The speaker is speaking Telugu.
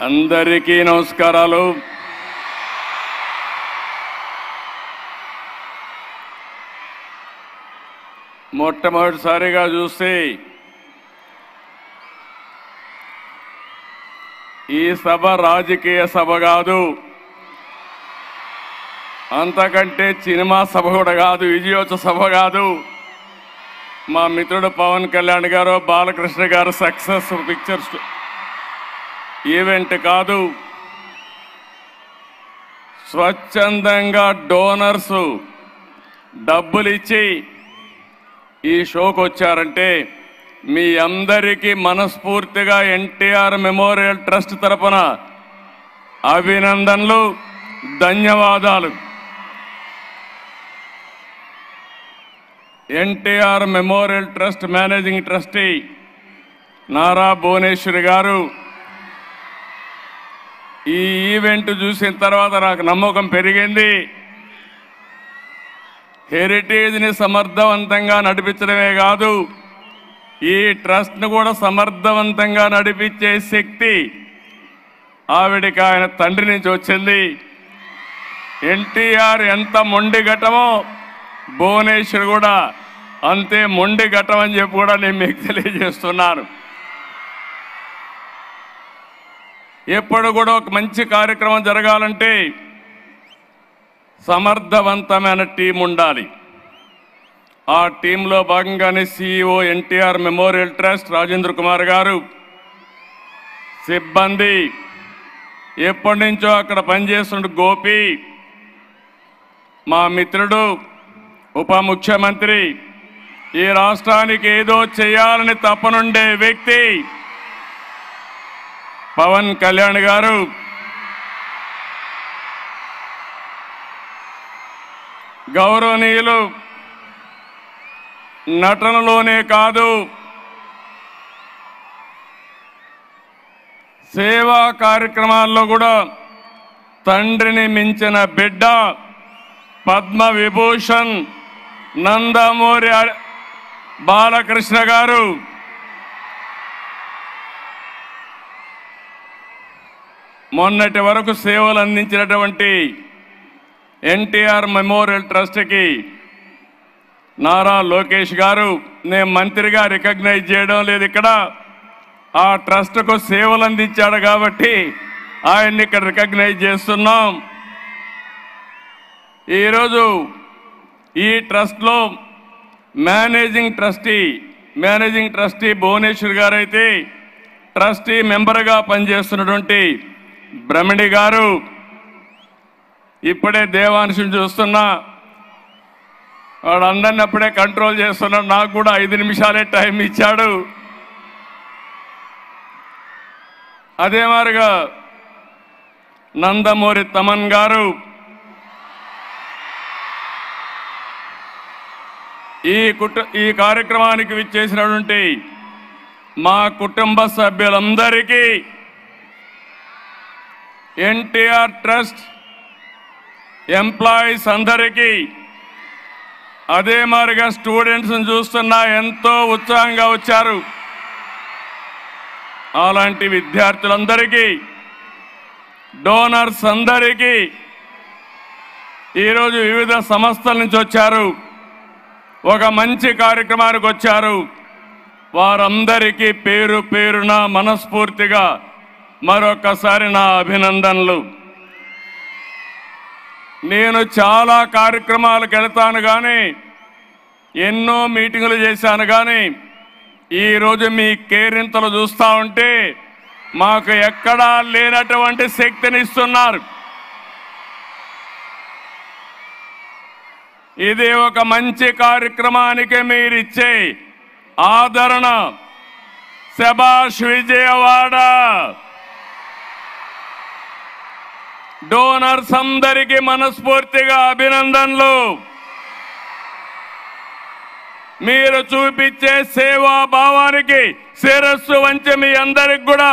అందరికీ నమస్కారాలు. మొట్టమొదటిసారిగా చూస్తే ఈ సభ రాజకీయ సభ కాదు, అంతకంటే సినిమా సభ కూడా కాదు, విజయోత్సవ సభ కాదు. మా మిత్రుడు పవన్ కళ్యాణ్ గారు, బాలకృష్ణ గారు సక్సెస్ పిక్చర్స్ ఈవెంట్ కాదు. స్వచ్ఛందంగా డోనర్స్ డబ్బులు ఇచ్చి ఈ షోకు వచ్చారంటే మీ అందరికీ మనస్ఫూర్తిగా ఎన్టీఆర్ మెమోరియల్ ట్రస్ట్ తరపున అభినందనలు, ధన్యవాదాలు. NTR memorial trust managing trustee Nara Bhuvaneswari గారు ఈ ఈవెంట్ చూసిన తర్వాత నాకు నమ్మకం పెరిగింది. హెరిటేజ్ని సమర్థవంతంగా నడిపించడమే కాదు, ఈ ట్రస్ట్ను కూడా సమర్థవంతంగా నడిపించే శక్తి ఆవిడికి ఆయన తండ్రి నుంచి వచ్చింది. ఎన్టీఆర్ ఎంత మొండి ఘటమో భువనేశ్వర్ కూడా అంతే మొండి ఘటం అని చెప్పి కూడా నేను మీకు తెలియజేస్తున్నాను. ఎప్పుడు కూడా ఒక మంచి కార్యక్రమం జరగాలంటే సమర్థవంతమైన టీం ఉండాలి. ఆ టీంలో భాగంగానే CEO NTR memorial trust Rajendra Kumar గారు, సిబ్బంది, ఎప్పటి నుంచో అక్కడ పనిచేస్తున్న గోపి, మా మిత్రుడు ఉప ముఖ్యమంత్రి, ఈ రాష్ట్రానికి ఏదో చేయాలని తపనుండే వ్యక్తి పవన్ కళ్యాణ్ గారు, గౌరవనీయులు నటనలోనే కాదు సేవా కార్యక్రమాల్లో కూడా తండ్రిని మించిన బిడ్డ పద్మ విభూషణ్ నందమూరి బాలకృష్ణ గారు, మొన్నటి వరకు సేవలు అందించినటువంటి ఎన్టీఆర్ మెమోరియల్ ట్రస్ట్కి నారా లోకేష్ గారు, నేను మంత్రిగా రికగ్నైజ్ చేయడం లేదు, ఇక్కడ ఆ ట్రస్ట్కు సేవలు అందించాడు కాబట్టి ఆయన్ని ఇక్కడ రికగ్నైజ్ చేస్తున్నాం. ఈరోజు ఈ ట్రస్ట్లో మేనేజింగ్ ట్రస్టీ భువనేశ్వర్ గారు అయితే ట్రస్టీ మెంబర్గా పనిచేస్తున్నటువంటి బ్రహ్మణి గారు, ఇప్పుడే దేవాంశం చూస్తున్నా, వాడు అందరిని అప్పుడే కంట్రోల్ చేస్తున్నాడు, నాకు కూడా 5 నిమిషాలే టైం ఇచ్చాడు. అదే మాదిరిగా నందమూరి తమన్ గారు, ఈ కార్యక్రమానికి విచ్చేసినటువంటి మా కుటుంబ సభ్యులందరికీ, ఎన్టీఆర్ ట్రస్ట్ ఎంప్లాయీస్ అందరికీ, అదే మాదిరిగా స్టూడెంట్స్ని చూస్తున్నా ఎంతో ఉత్సాహంగా వచ్చారు, అలాంటి విద్యార్థులందరికీ, డోనర్స్ అందరికీ, ఈరోజు వివిధ సంస్థల నుంచి వచ్చారు, ఒక మంచి కార్యక్రమానికి వచ్చారు, వారందరికీ పేరు పేరున మనస్ఫూర్తిగా మరొకసారి నా అభినందనలు. నేను చాలా కార్యక్రమాలకు వెళ్తాను కానీ, ఎన్నో మీటింగులు చేశాను కానీ, ఈరోజు మీ కేరింతలు చూస్తూ ఉంటే మాకు ఎక్కడా లేనటువంటి శక్తిని ఇస్తున్నారు. ఇది ఒక మంచి కార్యక్రమానికి మీరిచ్చే ఆదరణ. శభాష్ విజయవాడ. డోనర్స్ అందరికీ మనస్ఫూర్తిగా అభినందనలు. మీరు చూపించే సేవా భావానికి శిరస్సు వంచి మీ అందరికి కూడా